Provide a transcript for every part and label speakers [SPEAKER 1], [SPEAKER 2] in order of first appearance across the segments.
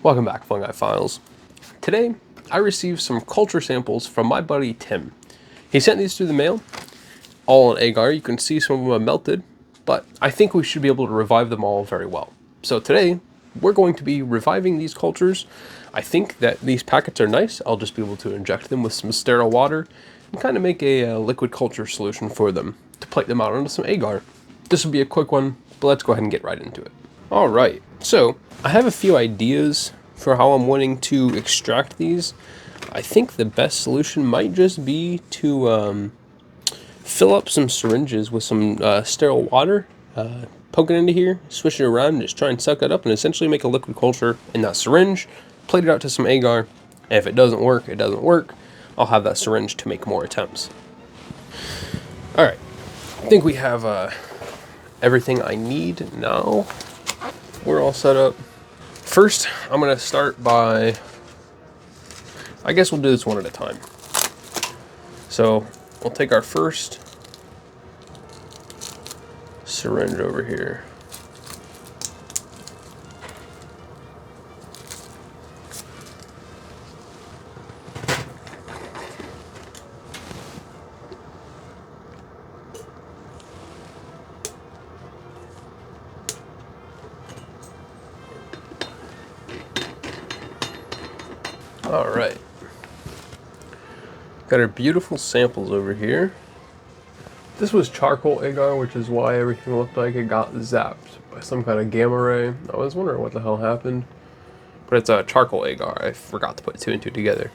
[SPEAKER 1] Welcome back, Fungi-philes. Today, I received some culture samples from my buddy Tim. He sent these through the mail, all on Agar. You can see some of them are melted, but I think we should be able to revive them all very well. So today, we're going to be reviving these cultures. I think that these packets are nice. I'll just be able to inject them with some sterile water and kind of make a liquid culture solution for them to plate them out onto some Agar. This will be a quick one, but let's go ahead and get right into it. Alright, so I have a few ideas for how I'm wanting to extract these. I think the best solution might just be to fill up some syringes with some sterile water, poke it into here, switch it around, and just try and suck it up and essentially make a liquid culture in that syringe, plate it out to some agar, and if it doesn't work, it doesn't work. I'll have that syringe to make more attempts. Alright, I think we have everything I need now. We're all set up. First, I'm going to start by, I guess we'll do this one at a time. So, we'll take our first syringe over here. Alright, got our beautiful samples over here. This was charcoal agar, which is why everything looked like it got zapped by some kind of gamma ray. I was wondering what the hell happened, but it's a charcoal agar. I forgot to put two and two together.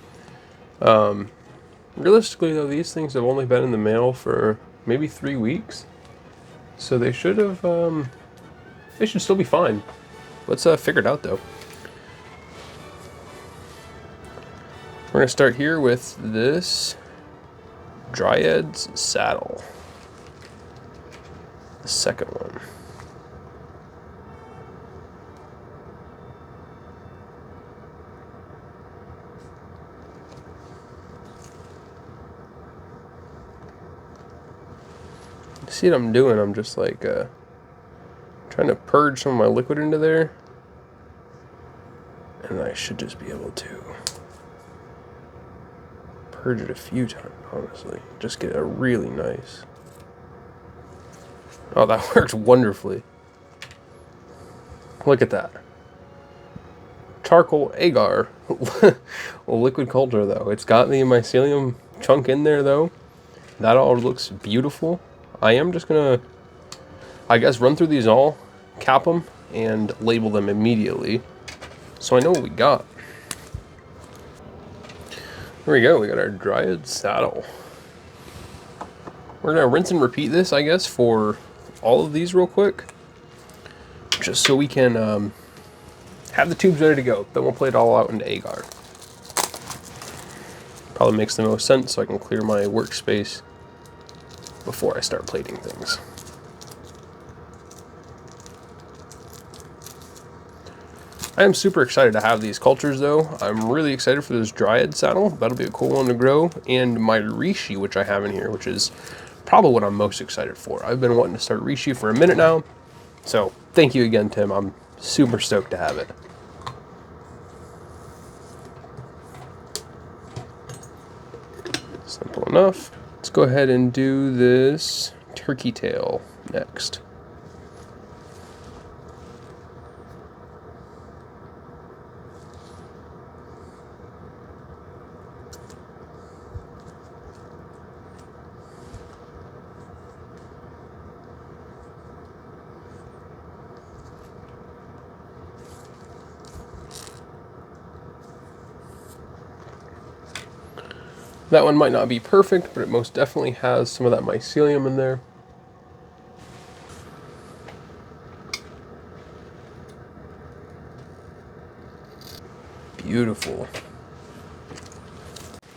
[SPEAKER 1] Realistically though, these things have only been in the mail for maybe 3 weeks, so they should have, they should still be fine. Let's figure it out though. We're going to start here with this Dryad's saddle. The second one. See what I'm doing? I'm just like trying to purge some of my liquid into there. And I should just be able to purge it a few times, honestly. Just get a really nice. Oh, that worked wonderfully. Look at that. Charcoal agar. Liquid culture, though. It's got the mycelium chunk in there, though. That all looks beautiful. I am just gonna, I guess, run through these all, cap them, and label them immediately, so I know what we got. Here we go, we got our Dryad saddle. We're gonna rinse and repeat this, I guess, for all of these real quick, just so we can have the tubes ready to go. Then we'll plate it all out into agar. Probably makes the most sense, so I can clear my workspace before I start plating things. I am super excited to have these cultures though. I'm really excited for this Dryad saddle. That'll be a cool one to grow. And my Reishi, which I have in here, which is probably what I'm most excited for. I've been wanting to start Reishi for a minute now. So thank you again, Tim. I'm super stoked to have it. Simple enough. Let's go ahead and do this turkey tail next. That one might not be perfect, but it most definitely has some of that mycelium in there. Beautiful.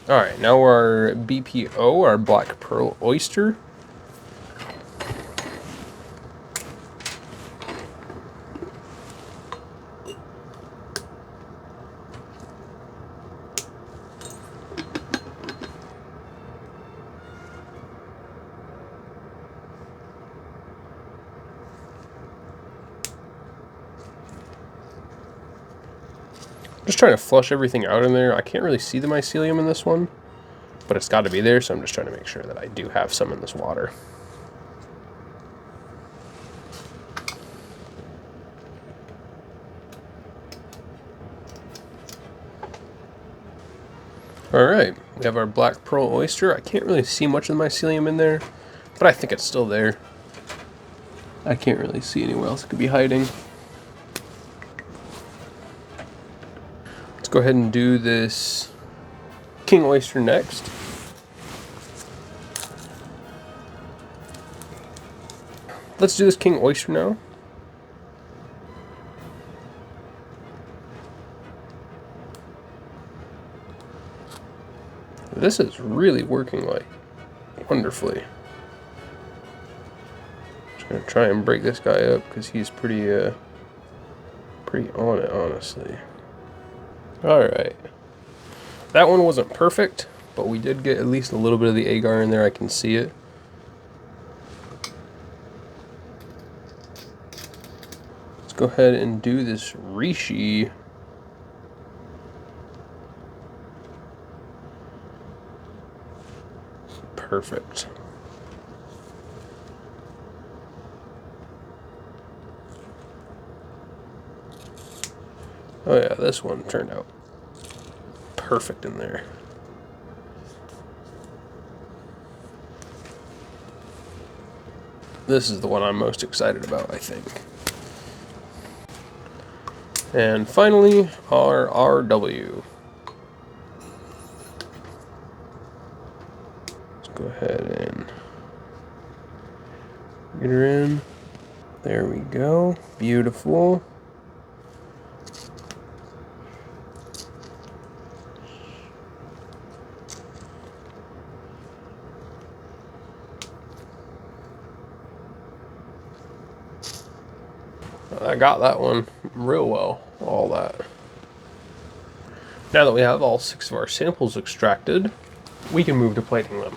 [SPEAKER 1] Alright, now our BPO, our black Pearl Oyster. Just trying to flush everything out in there. I can't really see the mycelium in this one, but it's got to be there, so I'm just trying to make sure that I do have some in this water. Alright, we have our black pearl oyster. I can't really see much of the mycelium in there, but I think it's still there. I can't really see anywhere else it could be hiding. Let's go ahead and do this king oyster next. Let's do this king oyster now. This is really working like wonderfully. Just gonna try and break this guy up because he's pretty on it, honestly. All right, that one wasn't perfect, but we did get at least a little bit of the agar in there. I can see it. Let's go ahead and do this Reishi. Perfect. Oh yeah, this one turned out perfect in there. This is the one I'm most excited about, I think. And finally, our RW. Let's go ahead and get her in. There we go. Beautiful. I got that one real well, all that. Now that we have all 6 of our samples extracted, we can move to plating them.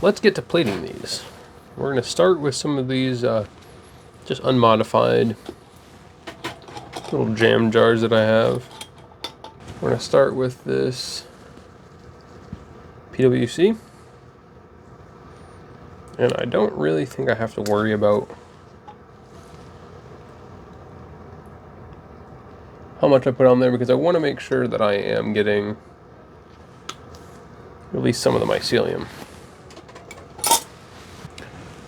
[SPEAKER 1] Let's get to plating these. We're going to start with some of these just unmodified little jam jars that I have. We're going to start with this PWC. And I don't really think I have to worry about how much I put on there because I want to make sure that I am getting at least some of the mycelium.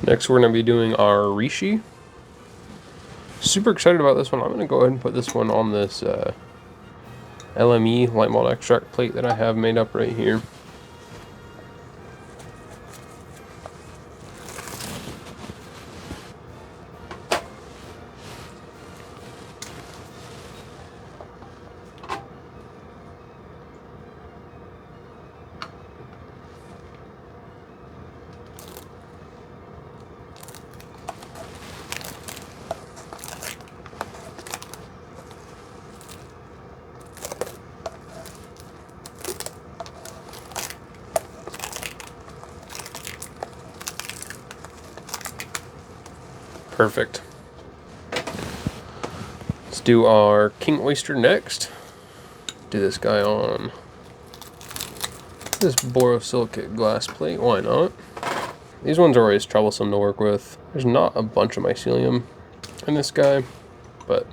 [SPEAKER 1] Next we're going to be doing our Reishi. Super excited about this one. I'm going to go ahead and put this one on this LME light malt extract plate that I have made up right here. Perfect. Let's do our king oyster next. Do this guy on this borosilicate glass plate. Why not? These ones are always troublesome to work with. There's not a bunch of mycelium in this guy, but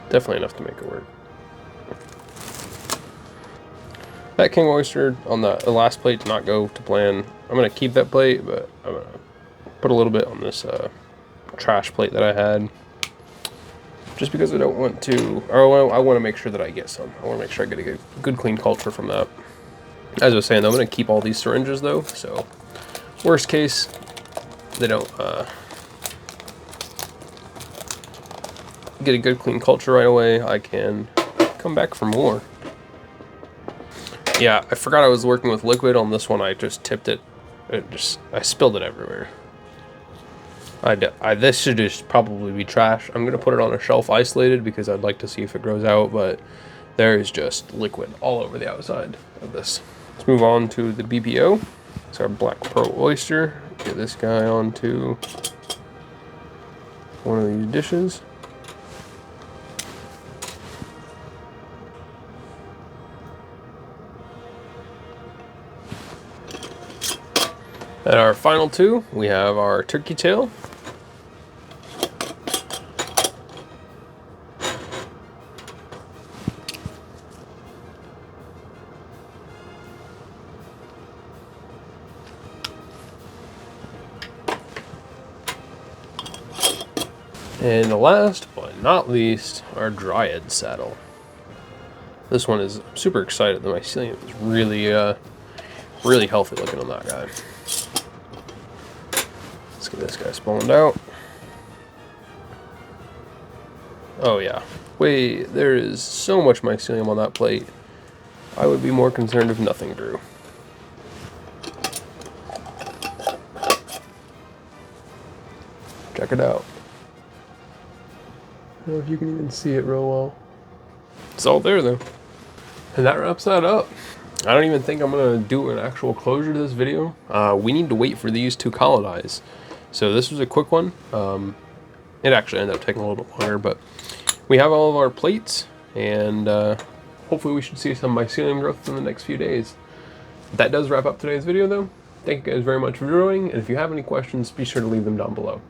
[SPEAKER 1] definitely enough to make it work. That king oyster on the last plate did not go to plan. I'm going to keep that plate, but I'm going to put a little bit on this trash plate that I had. Just because I don't want to, or I want to make sure that I get some. I want to make sure I get a good clean culture from that. As I was saying, I'm going to keep all these syringes though, so worst case, they don't get a good clean culture right away, I can come back for more. Yeah, I forgot I was working with liquid on this one. I just tipped it. I spilled it everywhere. This should just probably be trash. I'm going to put it on a shelf isolated because I'd like to see if it grows out, but there is just liquid all over the outside of this. Let's move on to the BPO. It's our black pearl oyster. Get this guy onto one of these dishes. And our final two, we have our turkey tail. And the last but not least, our Dryad saddle. This one is super excited. The Mycelium is really healthy looking on that guy. Let's get this guy spawned out. Oh yeah, wait, there is so much Mycelium on that plate. I would be more concerned if nothing grew. Check it out. I don't know if you can even see it real well. It's all there though. And that wraps that up. I don't even think I'm gonna do an actual closure to this video. We need to wait for these to colonize. So this was a quick one. It actually ended up taking a little bit longer, but we have all of our plates, and hopefully we should see some mycelium growth in the next few days. That does wrap up today's video though. Thank you guys very much for viewing, and if you have any questions, be sure to leave them down below.